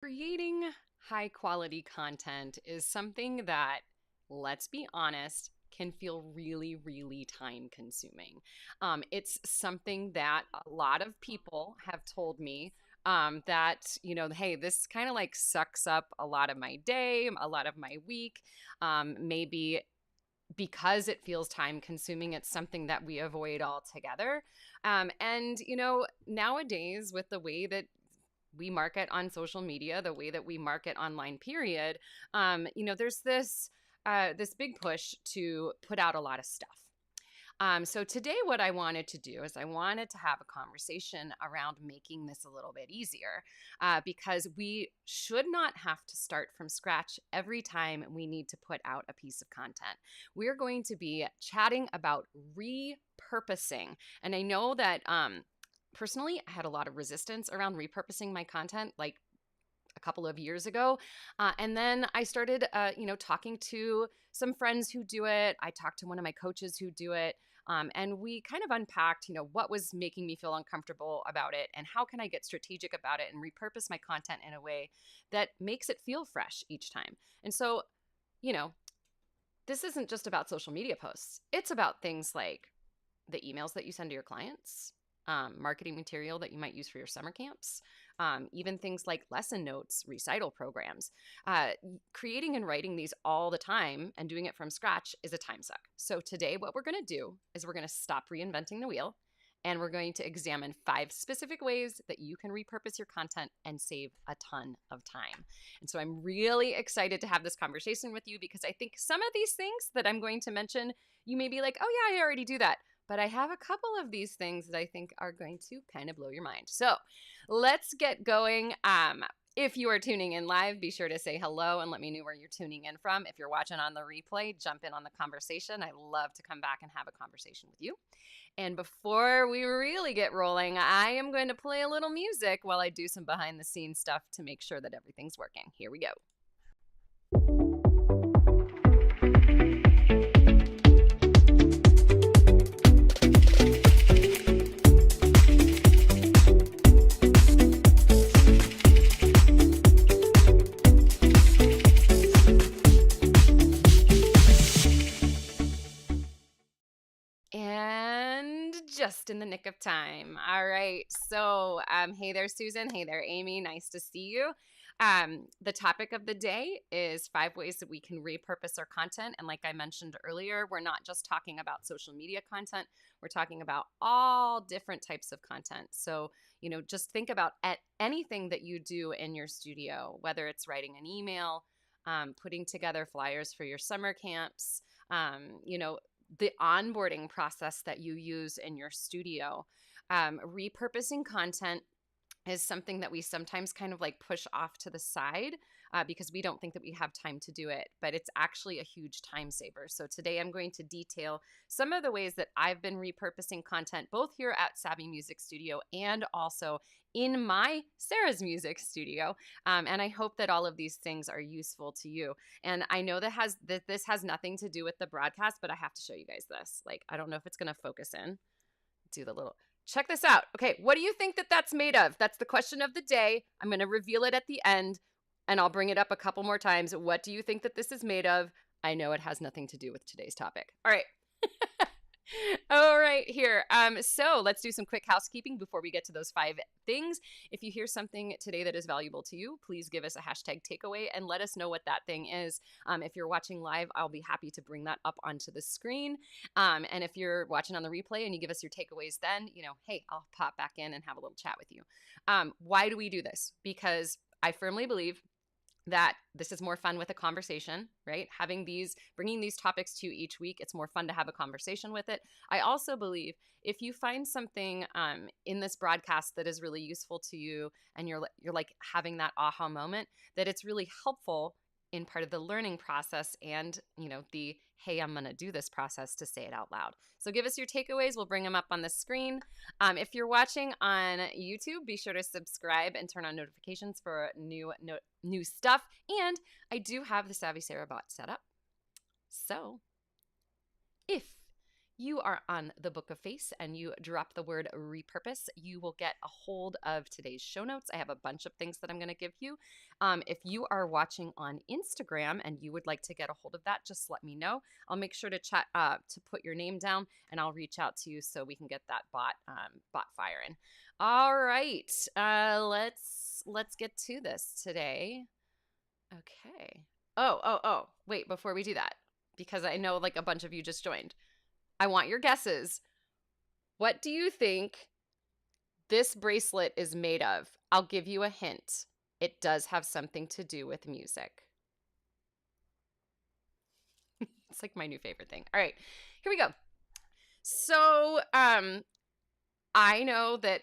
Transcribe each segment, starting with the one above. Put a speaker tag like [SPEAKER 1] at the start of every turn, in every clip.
[SPEAKER 1] Creating high quality content is something that, let's be honest, can feel really, really time consuming. It's something that a lot of people have told me that, hey, this kind of like sucks up a lot of my day, a lot of my week. Maybe because it feels time consuming, it's something that we avoid altogether. Nowadays, with the way that we market on social media, the way that we market online, period, there's this big push to put out a lot of stuff. So today, what I wanted to do is I wanted to have a conversation around making this a little bit easier, because we should not have to start from scratch every time we need to put out a piece of content. We're going to be chatting about repurposing. And I know that personally, I had a lot of resistance around repurposing my content, like a couple of years ago. And then I started, talking to some friends who do it. I talked to one of my coaches who do it. And we kind of unpacked, what was making me feel uncomfortable about it and how can I get strategic about it and repurpose my content in a way that makes it feel fresh each time. And so, you know, this isn't just about social media posts. It's about things like the emails that you send to your clients, marketing material that you might use for your summer camps, even things like lesson notes, recital programs. Creating and writing these all the time and doing it from scratch is a time suck. So today, what we're going to do is we're going to stop reinventing the wheel, and we're going to examine 5 specific ways that you can repurpose your content and save a ton of time. And so I'm really excited to have this conversation with you because I think some of these things that I'm going to mention, you may be like, oh yeah, I already do that. But I have a couple of these things that I think are going to kind of blow your mind. So let's get going. If you are tuning in live, be sure to say hello and let me know where you're tuning in from. If you're watching on the replay, jump in on the conversation. I love to come back and have a conversation with you. And before we really get rolling, I am going to play a little music while I do some behind the scenes stuff to make sure that everything's working. Here we go. And just in the nick of time. All right. So, hey there, Susan. Hey there, Amy. Nice to see you. The topic of the day is 5 ways that we can repurpose our content. And like I mentioned earlier, we're not just talking about social media content. We're talking about all different types of content. So, just think about anything that you do in your studio, whether it's writing an email, putting together flyers for your summer camps, the onboarding process that you use in your studio. Repurposing content is something that we sometimes kind of like push off to the side because we don't think that we have time to do it, but it's actually a huge time saver. So today I'm going to detail some of the ways that I've been repurposing content, both here at Savvy Music Studio and also in my Sara's Music Studio. And I hope that all of these things are useful to you. And I know that this has nothing to do with the broadcast, but I have to show you guys this. Like, I don't know if it's going to focus in. Do the little... Check this out. Okay, what do you think that that's made of? That's the question of the day. I'm going to reveal it at the end, and I'll bring it up a couple more times. What do you think that this is made of? I know it has nothing to do with today's topic. All right. All right, here. So let's do some quick housekeeping before we get to those 5 things. If you hear something today that is valuable to you, please give us a hashtag takeaway and let us know what that thing is. If you're watching live, I'll be happy to bring that up onto the screen. And if you're watching on the replay and you give us your takeaways, then, hey, I'll pop back in and have a little chat with you. Why do we do this? Because I firmly believe that this is more fun with a conversation, right? Bringing these topics to you each week, it's more fun to have a conversation with it. I also believe if you find something in this broadcast that is really useful to you and you're like having that aha moment, that it's really helpful in part of the learning process and, the, hey, I'm going to do this process to say it out loud. So give us your takeaways. We'll bring them up on the screen. If you're watching on YouTube, be sure to subscribe and turn on notifications for new stuff. And I do have the Savvy Sarah bot set up. So if you are on the Book of Face and you drop the word repurpose, you will get a hold of today's show notes. I have a bunch of things that I'm going to give you. If you are watching on Instagram and you would like to get a hold of that, just let me know. I'll make sure to chat to put your name down, and I'll reach out to you so we can get that bot firing. All right, let's get to this today. Okay. Oh. Wait, before we do that, because I know like a bunch of you just joined, I want your guesses. What do you think this bracelet is made of? I'll give you a hint. It does have something to do with music. It's like my new favorite thing. All right, here we go. So, I know that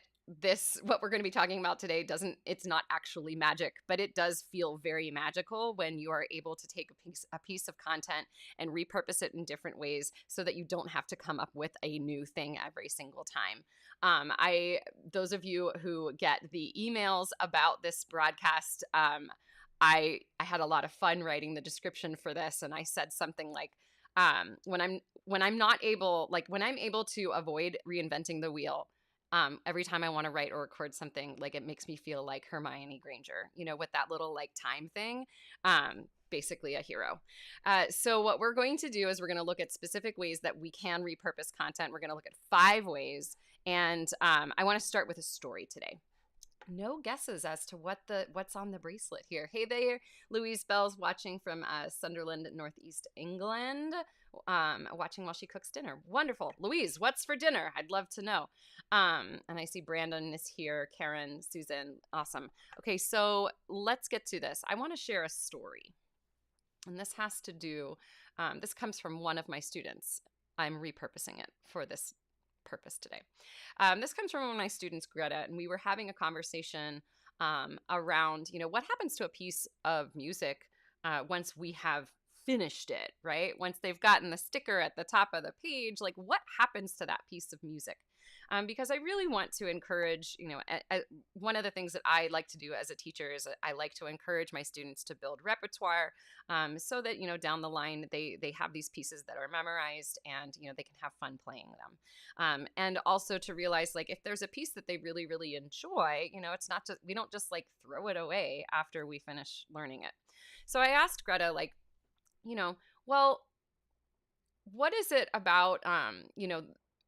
[SPEAKER 1] what we're going to be talking about today it's not actually magic, but it does feel very magical when you are able to take a piece of content and repurpose it in different ways so that you don't have to come up with a new thing every single time. Those of you who get the emails about this broadcast, I had a lot of fun writing the description for this, and I said something like, when I'm able to avoid reinventing the wheel, every time I want to write or record something, like it makes me feel like Hermione Granger, with that little like time thing. Basically a hero. So what we're going to do is we're going to look at specific ways that we can repurpose content. We're going to look at 5 ways, and I want to start with a story today. No guesses as to what's on the bracelet here. Hey there, Louise Bell's watching from Sunderland, Northeast England, watching while she cooks dinner. Wonderful. Louise, what's for dinner? I'd love to know. And I see Brandon is here, Karen, Susan. Awesome. Okay, so let's get to this. I want to share a story. And this has to do, this comes from one of my students. I'm repurposing it for this purpose today. This comes from one of my students, Greta, and we were having a conversation around, what happens to a piece of music once we have finished it, right? Once they've gotten the sticker at the top of the page, like what happens to that piece of music? Because I really want to encourage, one of the things that I like to do as a teacher is I like to encourage my students to build repertoire so that, down the line, they have these pieces that are memorized and, they can have fun playing them. And also to realize, like, if there's a piece that they really, really enjoy, it's not just, we don't just like throw it away after we finish learning it. So I asked Greta, like, well, what is it about,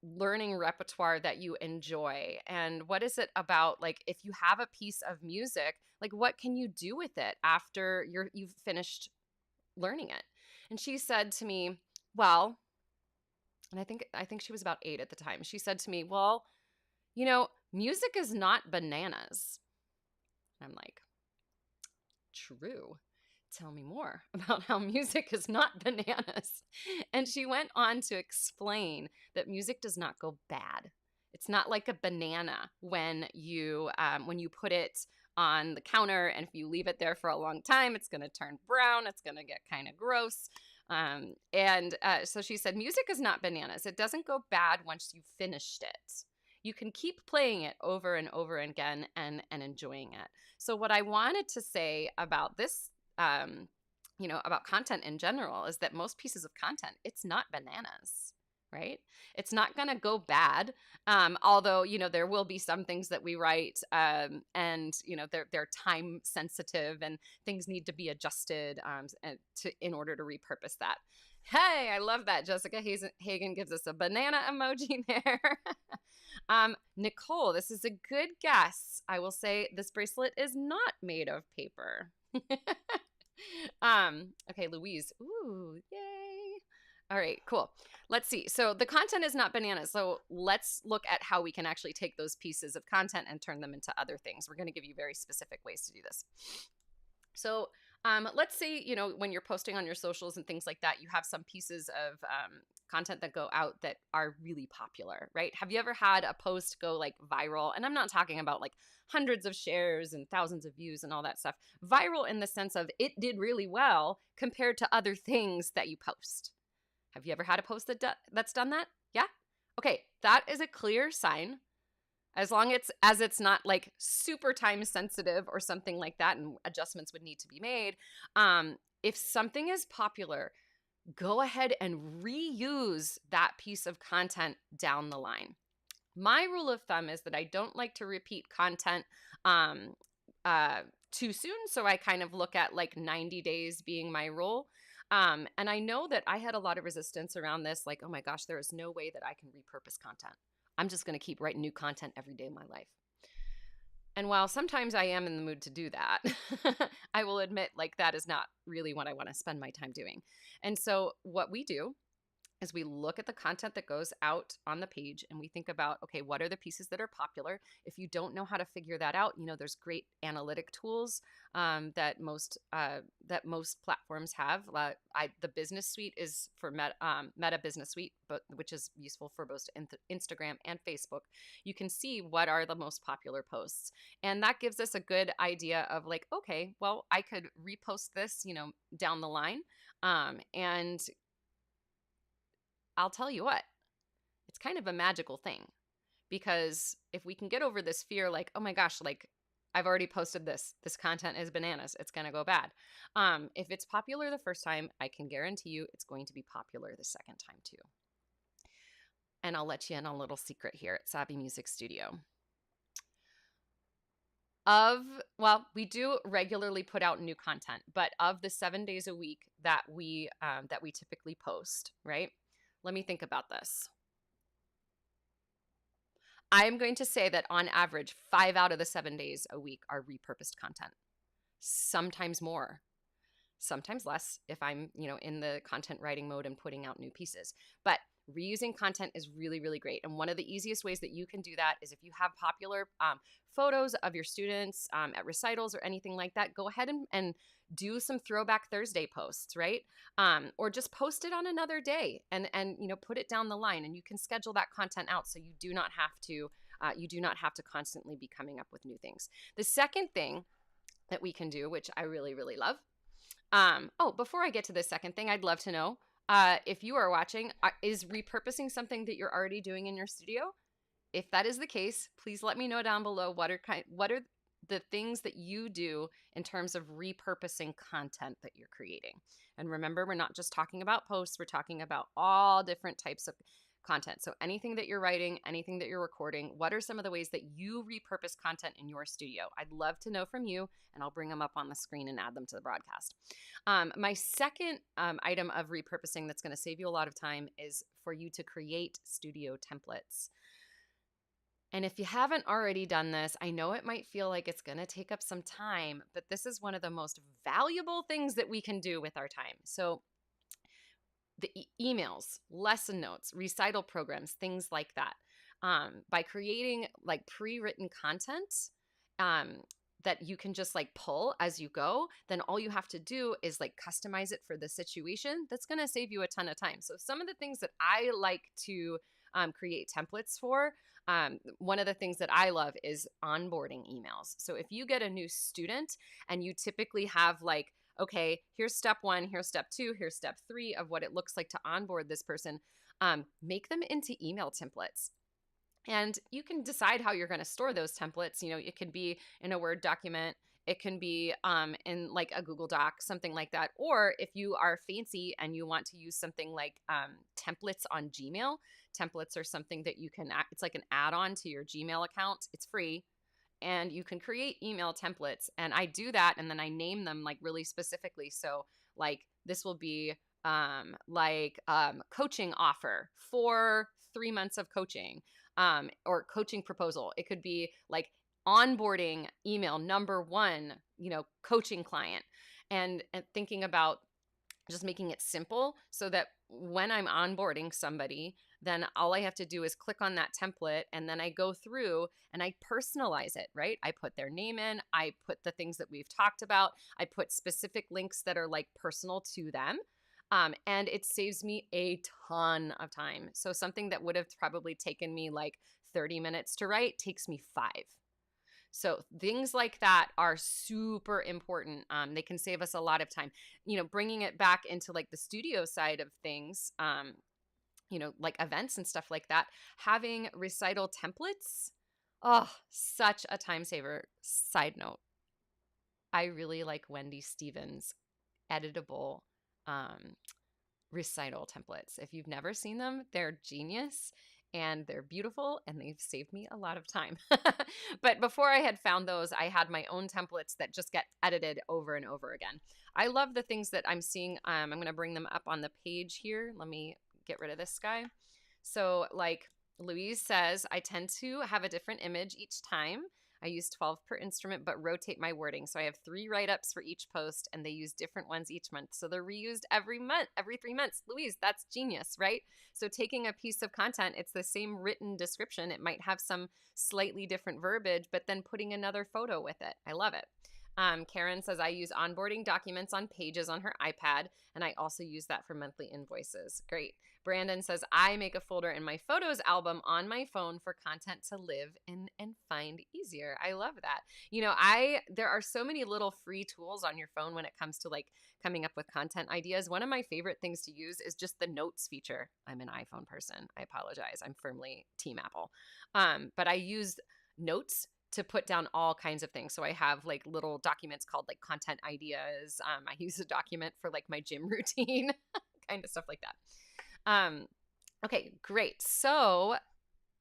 [SPEAKER 1] learning repertoire that you enjoy? And what is it about, like, if you have a piece of music, like, what can you do with it after you've finished learning it? And she said to me, well, and I think she was about 8 at the time. She said to me, well, music is not bananas. I'm like, true. Tell me more about how music is not bananas. And she went on to explain that music does not go bad. It's not like a banana when you put it on the counter, and if you leave it there for a long time, it's going to turn brown. It's going to get kind of gross. So she said, music is not bananas. It doesn't go bad once you've finished it. You can keep playing it over and over again and enjoying it. So what I wanted to say about this, about content in general, is that most pieces of content, it's not bananas, right? It's not going to go bad. Although, there will be some things that we write, and, they're time sensitive and things need to be adjusted, in order to repurpose that. Hey, I love that. Jessica Hagen gives us a banana emoji there. Nicole, this is a good guess. I will say this bracelet is not made of paper. Okay, Louise. Ooh, yay. All right, cool. Let's see. So the content is not bananas. So let's look at how we can actually take those pieces of content and turn them into other things. We're going to give you very specific ways to do this. So let's say, when you're posting on your socials and things like that, you have some pieces of content that go out that are really popular, right? Have you ever had a post go like viral? And I'm not talking about like hundreds of shares and thousands of views and all that stuff. Viral in the sense of it did really well compared to other things that you post. Have you ever had a post that's done that? Yeah? Okay, that is a clear sign. As long as it's not like super time sensitive or something like that, and adjustments would need to be made. If something is popular, go ahead and reuse that piece of content down the line. My rule of thumb is that I don't like to repeat content um, too soon. So I kind of look at like 90 days being my rule. And I know that I had a lot of resistance around this. Like, oh my gosh, there is no way that I can repurpose content. I'm just going to keep writing new content every day of my life. And while sometimes I am in the mood to do that, I will admit like that is not really what I want to spend my time doing. And so what we do is we look at the content that goes out on the page and we think about, okay, what are the pieces that are popular? If you don't know how to figure that out, there's great analytic tools that most platforms have. The Business Suite is for Meta Business Suite, which is useful for both Instagram and Facebook. You can see what are the most popular posts, and that gives us a good idea of like, okay, well, I could repost this, down the line, and I'll tell you what, it's kind of a magical thing, because if we can get over this fear, like, oh my gosh, like I've already posted this content is bananas, it's going to go bad. If it's popular the first time, I can guarantee you it's going to be popular the second time too. And I'll let you in on a little secret here at Savvy Music Studio. We do regularly put out new content, but of the 7 days a week that we typically post, right? Let me think about this. I'm going to say that on average, 5 out of the 7 days a week are repurposed content. Sometimes more, sometimes less if I'm, in the content writing mode and putting out new pieces. But reusing content is really, really great. And one of the easiest ways that you can do that is if you have popular photos of your students at recitals or anything like that, go ahead and do some Throwback Thursday posts, right? Or just post it on another day and put it down the line, and you can schedule that content out so you do not have to constantly be coming up with new things. The second thing that we can do, which I really, really love. Before I get to the second thing, I'd love to know, if you are watching, is repurposing something that you're already doing in your studio? If that is the case, please let me know down below what are the things that you do in terms of repurposing content that you're creating. And remember, we're not just talking about posts, we're talking about all different types of content. So anything that you're writing, anything that you're recording, what are some of the ways that you repurpose content in your studio? I'd love to know from you, and I'll bring them up on the screen and add them to the broadcast. My second item of repurposing that's going to save you a lot of time is for you to create studio templates. And if you haven't already done this, I know it might feel like it's going to take up some time, but this is one of the most valuable things that we can do with our time. So the emails, lesson notes, recital programs, things like that. By creating like pre-written content that you can just like pull as you go, then all you have to do is like customize it for the situation. That's going to save you a ton of time. So some of the things that I like to create templates for, one of the things that I love is onboarding emails. So if you get a new student and you typically have like, okay, here's step 1, here's step 2, here's step 3 of what it looks like to onboard this person, make them into email templates. And you can decide how you're going to store those templates. It can be in a Word document. It can be in like a Google Doc, something like that. Or if you are fancy and you want to use something like templates on Gmail, templates are something that you can, it's like an add-on to your Gmail account. It's free. And you can create email templates. And I do that, and then I name them like really specifically. So like this will be coaching offer for 3 months of coaching, or coaching proposal. It could be like onboarding email number 1, coaching client, and thinking about just making it simple so that when I'm onboarding somebody, then all I have to do is click on that template, and then I go through and I personalize it, right? I put their name in, I put the things that we've talked about, I put specific links that are like personal to them. And it saves me a ton of time. So something that would have probably taken me like 30 minutes to write takes me 5. So things like that are super important. They can save us a lot of time. Bringing it back into like the studio side of things, like events and stuff like that, having recital templates, such a time saver. Side note, I really like Wendy Stevens' editable recital templates. If you've never seen them, they're genius and they're beautiful and they've saved me a lot of time. But before I had found those, I had my own templates that just get edited over and over again. I love the things that I'm seeing. I'm going to bring them up on the page here. Let me get rid of this guy. So like Louise says, I tend to have a different image each time. I use 12 per instrument, but rotate my wording. So I have 3 write-ups for each post, and they use different ones each month. So they're reused every month, every 3 months. Louise, that's genius, right? So taking a piece of content, it's the same written description. It might have some slightly different verbiage, but then putting another photo with it. I love it. Karen says, I use onboarding documents on Pages on her iPad, and I also use that for monthly invoices. Great. Brandon says, I make a folder in my photos album on my phone for content to live in and find easier. I love that. You know, there are so many little free tools on your phone when it comes to like coming up with content ideas. One of my favorite things to use is just the notes feature. I'm an iPhone person. I apologize. I'm firmly Team Apple. But I use notes to put down all kinds of things. So I have like little documents called like content ideas. I use a document for like my gym routine, kind of stuff like that. Okay, great. So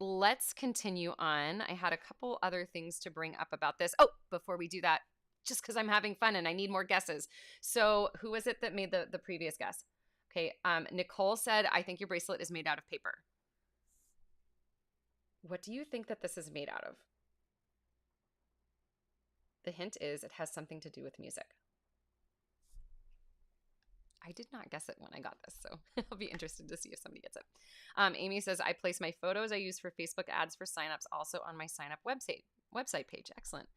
[SPEAKER 1] let's continue on. I had a couple other things to bring up about this. Oh, before we do that, just because I'm having fun and I need more guesses. So who was it that made the previous guess? Okay, Nicole said, I think your bracelet is made out of paper. What do you think that this is made out of? The hint is it has something to do with music. I did not guess it when I got this, so I'll be interested to see if somebody gets it. Amy says, I place my photos I use for Facebook ads for signups also on my signup website page. Excellent.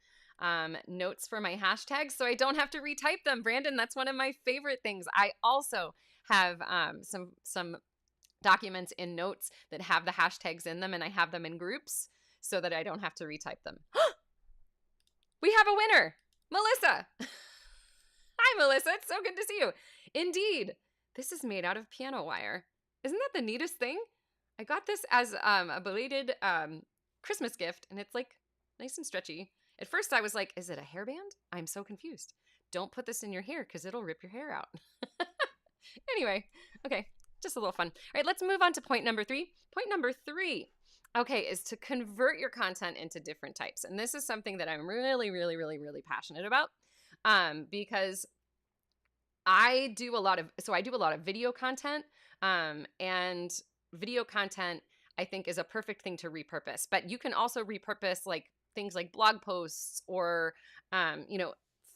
[SPEAKER 1] Notes for my hashtags so I don't have to retype them. Brandon, that's one of my favorite things. I also have some documents in Notes that have the hashtags in them, and I have them in groups so that I don't have to retype them. We have a winner, Melissa. Hi, Melissa. It's so good to see you. Indeed, this is made out of piano wire. Isn't that the neatest thing? I got this as a belated Christmas gift, and it's like nice and stretchy. At first, I was like, is it a hairband? I'm so confused. Don't put this in your hair because it'll rip your hair out. Anyway, okay, just a little fun. All right, let's move on to point number 3. Point number 3, okay, is to convert your content into different types. And this is something that I'm really, really, really, really passionate about because I do a lot of video content, and video content I think is a perfect thing to repurpose, but you can also repurpose like things like blog posts or,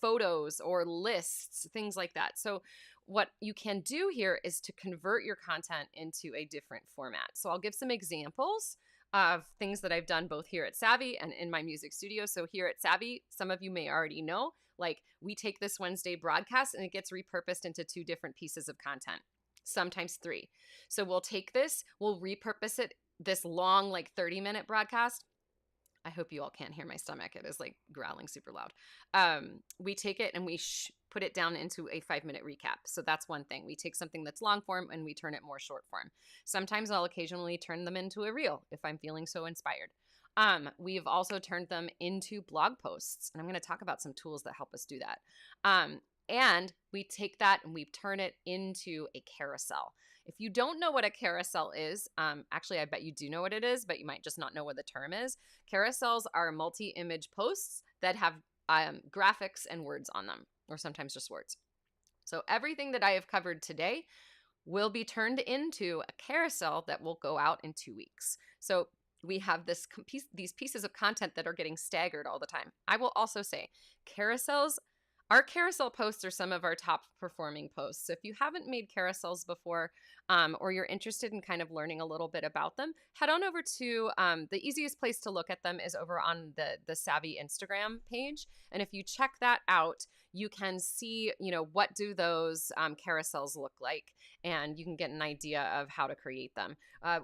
[SPEAKER 1] photos or lists, things like that. So what you can do here is to convert your content into a different format. So I'll give some examples of things that I've done both here at Savvy and in my music studio. So here at Savvy, some of you may already know, like we take this Wednesday broadcast and it gets repurposed into 2 different pieces of content, sometimes 3. So we'll take this, we'll repurpose it, this long, like 30-minute broadcast. I hope you all can't hear my stomach. It is like growling super loud. We take it and we put it down into a 5-minute recap. So that's one thing. We take something that's long form and we turn it more short form. Sometimes I'll occasionally turn them into a reel if I'm feeling so inspired. We've also turned them into blog posts, and I'm going to talk about some tools that help us do that. And we take that and we turn it into a carousel. If you don't know what a carousel is, actually, I bet you do know what it is, but you might just not know what the term is. Carousels are multi-image posts that have graphics and words on them, or sometimes just words. So everything that I have covered today will be turned into a carousel that will go out in 2 weeks. So we have these pieces of content that are getting staggered all the time. I will also say our carousel posts are some of our top performing posts. So if you haven't made carousels before, or you're interested in kind of learning a little bit about them, head on over to the easiest place to look at them is over on the Savvy Instagram page. And if you check that out, you can see, what do those carousels look like, and you can get an idea of how to create them.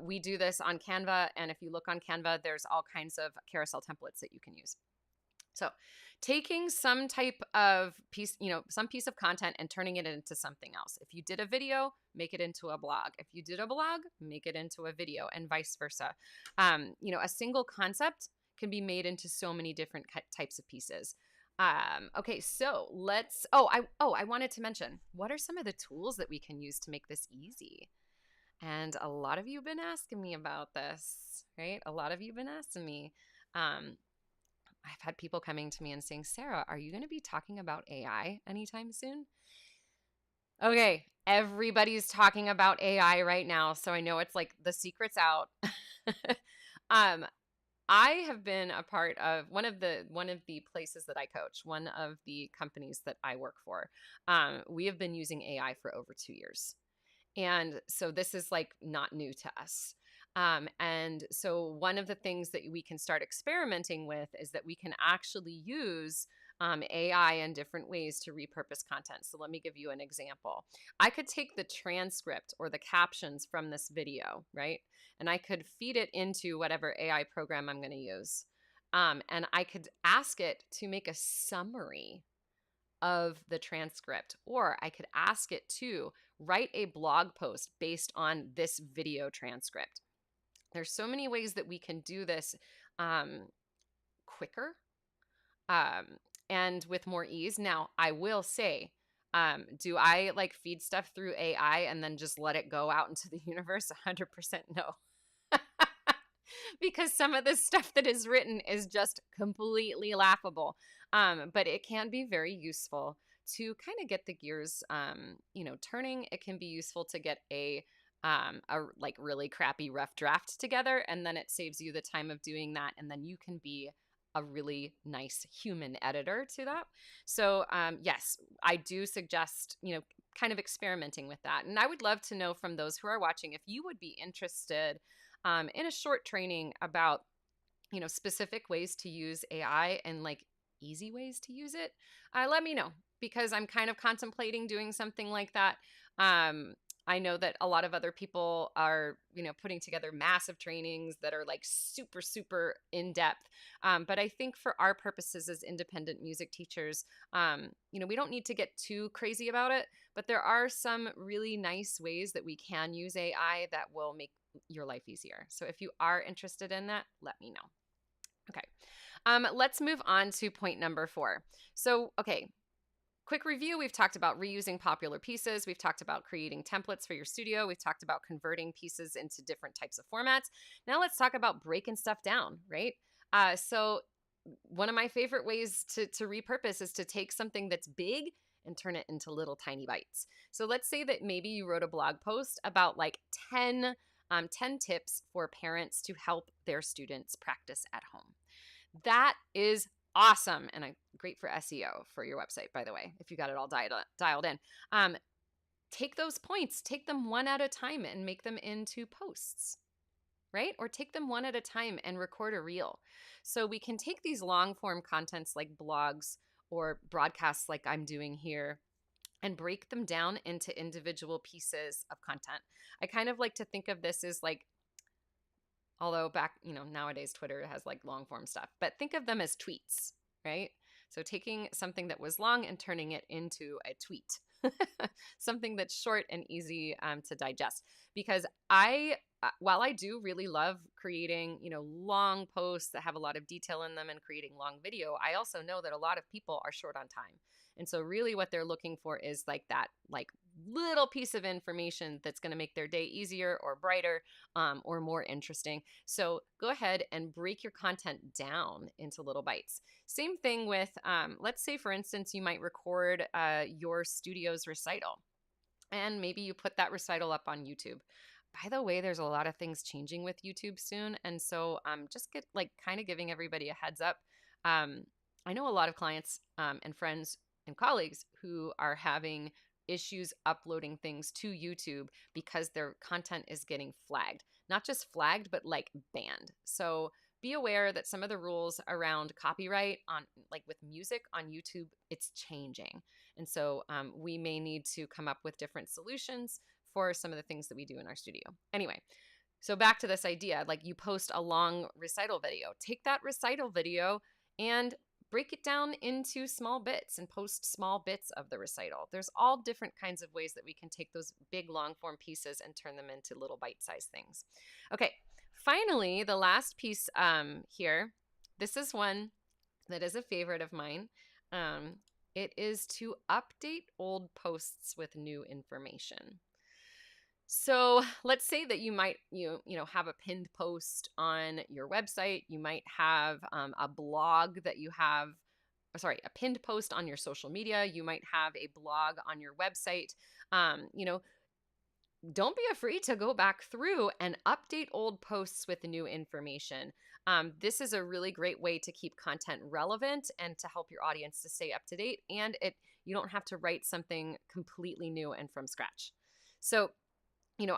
[SPEAKER 1] We do this on Canva, and if you look on Canva, there's all kinds of carousel templates that you can use. So taking some type of piece, some piece of content and turning it into something else. If you did a video, make it into a blog. If you did a blog, make it into a video, and vice versa. A single concept can be made into so many different types of pieces. Okay, so I wanted to mention, what are some of the tools that we can use to make this easy? And a lot of you have been asking me about this, right? A lot of you have been asking me. Um, I've had people coming to me and saying, Sara, are you going to be talking about AI anytime soon? Okay, everybody's talking about AI right now, so I know it's like the secret's out. um, I have been a part of one of the places that I coach, one of the companies that I work for. We have been using AI for over 2 years. And so this is like not new to us. And so one of the things that we can start experimenting with is that we can actually use AI in different ways to repurpose content. So let me give you an example. I could take the transcript or the captions from this video, right? And I could feed it into whatever AI program I'm going to use. And I could ask it to make a summary of the transcript, or I could ask it to write a blog post based on this video transcript. There's so many ways that we can do this um, quicker um, and with more ease. Now, I will say, do I like feed stuff through AI and then just let it go out into the universe? 100% no. Because some of the stuff that is written is just completely laughable. But it can be very useful to kind of get the gears, turning. It can be useful to get a like really crappy rough draft together, and then it saves you the time of doing that, and then you can be a really nice human editor to that. So yes, I do suggest, kind of experimenting with that. And I would love to know from those who are watching if you would be interested in a short training about, specific ways to use AI and like easy ways to use it. Let me know, because I'm kind of contemplating doing something like that. I know that a lot of other people are, putting together massive trainings that are like super, super in depth. But I think for our purposes as independent music teachers, we don't need to get too crazy about it. But there are some really nice ways that we can use AI that will make your life easier. So if you are interested in that, let me know. Okay. Let's move on to point number 4. So, okay, quick review. We've talked about reusing popular pieces. We've talked about creating templates for your studio. We've talked about converting pieces into different types of formats. Now let's talk about breaking stuff down, right? So one of my favorite ways to repurpose is to take something that's big and turn it into little tiny bites. So let's say that maybe you wrote a blog post about like 10 tips for parents to help their students practice at home. That is awesome, and great for SEO for your website, by the way, if you got it all dialed in. Take those points, take them one at a time and make them into posts, right? Or take them one at a time and record a reel. So we can take these long form contents like blogs or broadcasts like I'm doing here and break them down into individual pieces of content. I kind of like to think of this as like, although back, nowadays Twitter has like long form stuff, but think of them as tweets, right? So taking something that was long and turning it into a tweet, something that's short and easy to digest. Because while I do really love creating, long posts that have a lot of detail in them and creating long video, I also know that a lot of people are short on time. And so really what they're looking for is like that, like little piece of information that's going to make their day easier or brighter or more interesting. So go ahead and break your content down into little bites. Same thing with, let's say, for instance, you might record your studio's recital, and maybe you put that recital up on YouTube. By the way, there's a lot of things changing with YouTube soon. And so just get like kind of giving everybody a heads up. I know a lot of clients and friends and colleagues who are having issues uploading things to YouTube because their content is getting flagged. Not just flagged, but like banned. So be aware that some of the rules around copyright on like with music on YouTube, it's changing. And so we may need to come up with different solutions for some of the things that we do in our studio. Anyway, so back to this idea, like you post a long recital video, take that recital video and break it down into small bits and post small bits of the recital. There's all different kinds of ways that we can take those big long form pieces and turn them into little bite-sized things. Okay, finally, the last piece here, this is one that is a favorite of mine. Um, it is to update old posts with new information. So let's say that you might have a pinned post on your website. You might have a blog that you have, a pinned post on your social media. You might have a blog on your website. Don't be afraid to go back through and update old posts with new information. This is a really great way to keep content relevant and to help your audience to stay up to date. And you don't have to write something completely new and from scratch. So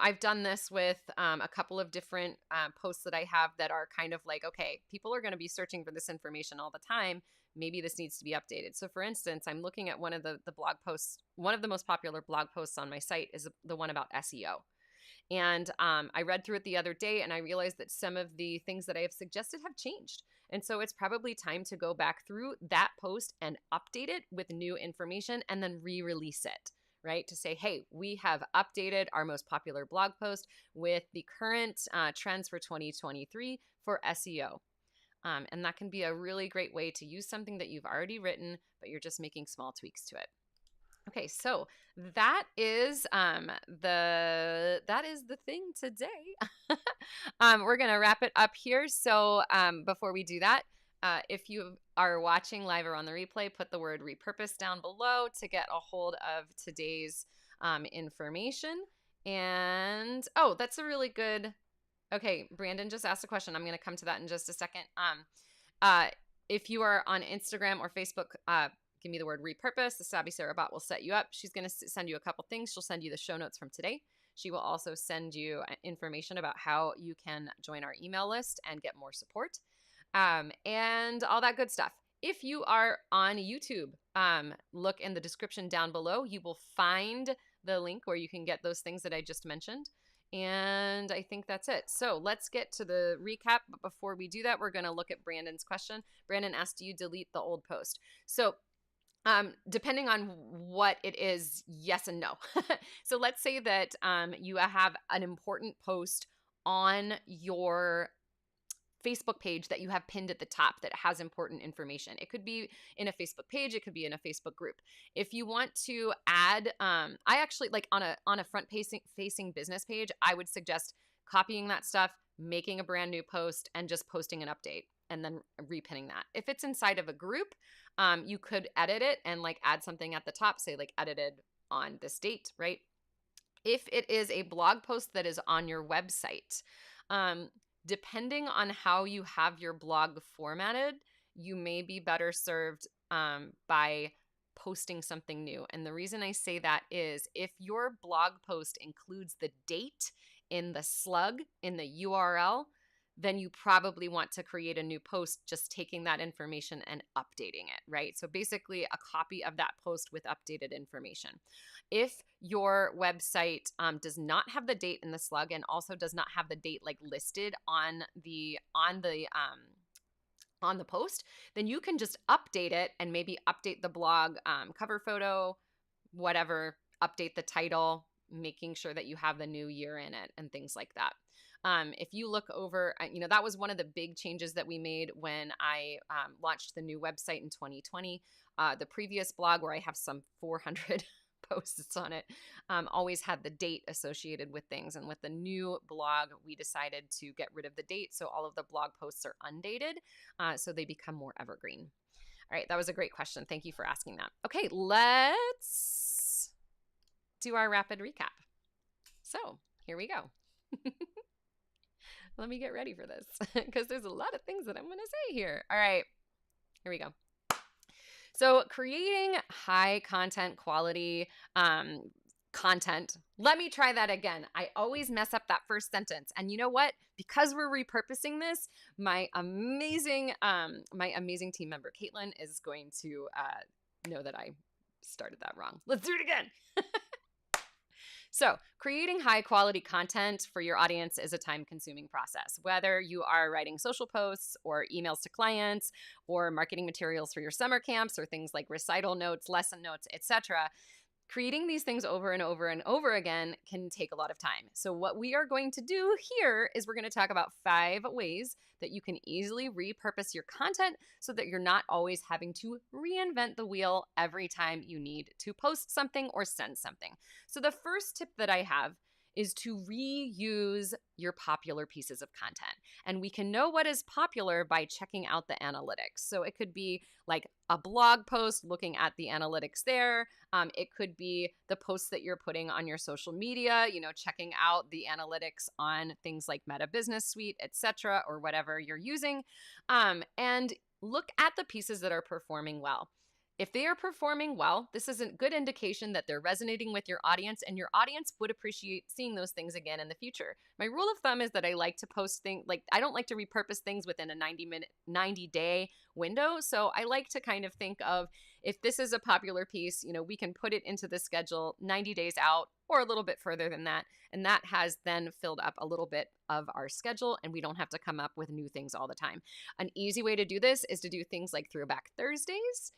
[SPEAKER 1] I've done this with a couple of different posts that I have that are kind of like, okay, people are going to be searching for this information all the time. Maybe this needs to be updated. So for instance, I'm looking at one of the blog posts. One of the most popular blog posts on my site is the one about SEO. And I read through it the other day and I realized that some of the things that I have suggested have changed. And so it's probably time to go back through that post and update it with new information and then re-release it. Right? To say, hey, we have updated our most popular blog post with the current trends for 2023 for SEO. And that can be a really great way to use something that you've already written, but you're just making small tweaks to it. Okay, so that is the thing today. We're gonna wrap it up here. So before we do that, if you are watching live or on the replay, put the word repurpose down below to get a hold of today's information. And that's a really good. Okay, Brandon just asked a question. I'm going to come to that in just a second. If you are on Instagram or Facebook, give me the word repurpose. The Savvy Sara bot will set you up. She's going to send you a couple things. She'll send you the show notes from today. She will also send you information about how you can join our email list and get more support. And all that good stuff. If you are on YouTube, look in the description down below. You will find the link where you can get those things that I just mentioned. And I think that's it. So let's get to the recap. But before we do that, we're going to look at Brandon's question. Brandon asked, do you delete the old post? So depending on what it is, yes and no. So let's say that you have an important post on your Facebook page that you have pinned at the top that has important information. It could be in a Facebook page. It could be in a Facebook group. If you want to add, I actually like on a front facing business page, I would suggest copying that stuff, making a brand new post and just posting an update and then repinning that. If it's inside of a group, you could edit it and like add something at the top, say like edited on this date, right? If it is a blog post that is on your website, depending on how you have your blog formatted, you may be better served by posting something new. And the reason I say that is if your blog post includes the date in the slug, in the URL, then you probably want to create a new post just taking that information and updating it, right? So basically a copy of that post with updated information. If your website does not have the date in the slug and also does not have the date like listed on the post, then you can just update it and maybe update the blog cover photo, whatever, update the title, making sure that you have the new year in it and things like that. If you look over, that was one of the big changes that we made when I launched the new website in 2020. The previous blog, where I have some 400 posts on it, always had the date associated with things. And with the new blog, we decided to get rid of the date. So all of the blog posts are undated, so they become more evergreen. All right, that was a great question. Thank you for asking that. Okay, let's do our rapid recap. So here we go. Let me get ready for this because there's a lot of things that I'm going to say here. All right, here we go. So creating high content quality content. Let me try that again. I always mess up that first sentence. And you know what? Because we're repurposing this, my amazing team member, Caitlin, is going to know that I started that wrong. Let's do it again. So creating high quality content for your audience is a time-consuming process. Whether you are writing social posts or emails to clients or marketing materials for your summer camps or things like recital notes, lesson notes, etc., Creating these things over and over and over again can take a lot of time. So what we are going to do here is we're going to talk about 5 ways that you can easily repurpose your content so that you're not always having to reinvent the wheel every time you need to post something or send something. So the first tip that I have is to reuse your popular pieces of content. And we can know what is popular by checking out the analytics. So it could be like a blog post, looking at the analytics there. It could be the posts that you're putting on your social media, checking out the analytics on things like Meta Business Suite, etc., or whatever you're using. And look at the pieces that are performing well. If they are performing well, this is a good indication that they're resonating with your audience, and your audience would appreciate seeing those things again in the future. My rule of thumb is that I like to post things, I don't like to repurpose things within a 90-day window. So I like to kind of think of, if this is a popular piece, we can put it into the schedule 90 days out or a little bit further than that. And that has then filled up a little bit of our schedule, and we don't have to come up with new things all the time. An easy way to do this is to do things like Throwback Thursdays.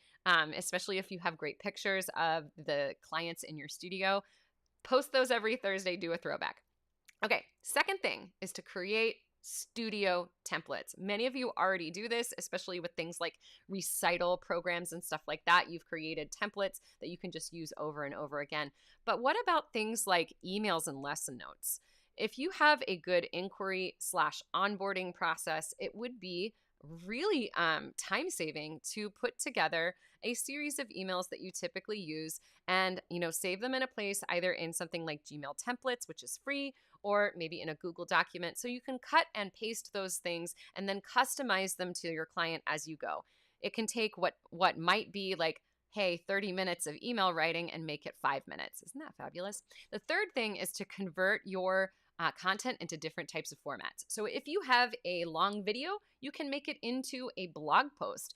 [SPEAKER 1] Especially if you have great pictures of the clients in your studio. Post those every Thursday, do a throwback. Okay, second thing is to create studio templates. Many of you already do this, especially with things like recital programs and stuff like that. You've created templates that you can just use over and over again. But what about things like emails and lesson notes? If you have a good inquiry/onboarding process, it would be really time-saving to put together a series of emails that you typically use and save them in a place, either in something like Gmail templates, which is free, or maybe in a Google document, so you can cut and paste those things and then customize them to your client as you go. It can take what might be like, hey, 30 minutes of email writing and make it 5 minutes. Isn't that fabulous? The third thing is to convert your content into different types of formats. So if you have a long video, you can make it into a blog post.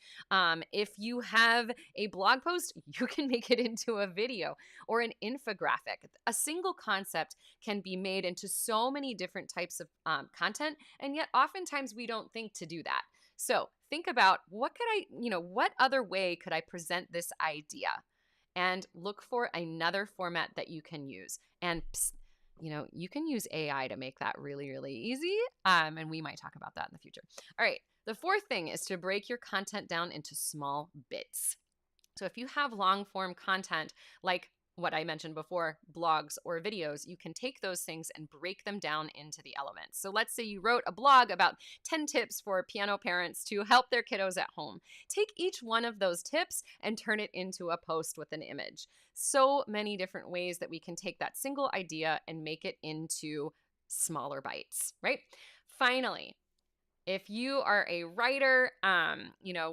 [SPEAKER 1] If you have a blog post, you can make it into a video or an infographic. A single concept can be made into so many different types of content, and yet oftentimes we don't think to do that. So think about, what other way could I present this idea? And look for another format that you can use. And you can use AI to make that really, really easy. And we might talk about that in the future. All right. The fourth thing is to break your content down into small bits. So if you have long form content, like what I mentioned before, blogs or videos, you can take those things and break them down into the elements. So let's say you wrote a blog about 10 tips for piano parents to help their kiddos at home. Take each one of those tips and turn it into a post with an image. So many different ways that we can take that single idea and make it into smaller bites, right? Finally, if you are a writer,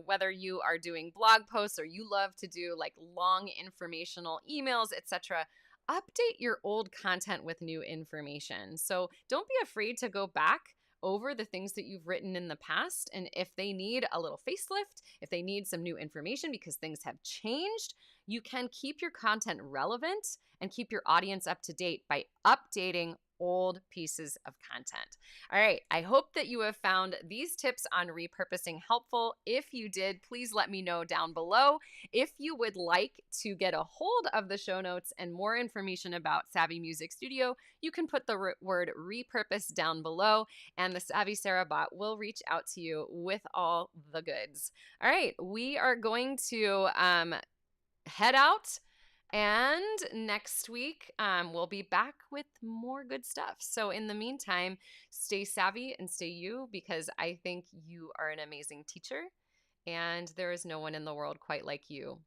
[SPEAKER 1] whether you are doing blog posts or you love to do like long informational emails, etc., update your old content with new information. So don't be afraid to go back over the things that you've written in the past. And if they need a little facelift, if they need some new information because things have changed, you can keep your content relevant and keep your audience up to date by updating old pieces of content. All right, I hope that you have found these tips on repurposing helpful. If you did, please let me know down below. If you would like to get a hold of the show notes and more information about Savvy Music Studio, you can put the word repurpose down below, and the Savvy Sara bot will reach out to you with all the goods. All right, we are going to head out. And next week, we'll be back with more good stuff. So in the meantime, stay savvy and stay you, because I think you are an amazing teacher and there is no one in the world quite like you.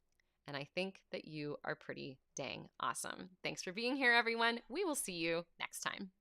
[SPEAKER 1] And I think that you are pretty dang awesome. Thanks for being here, everyone. We will see you next time.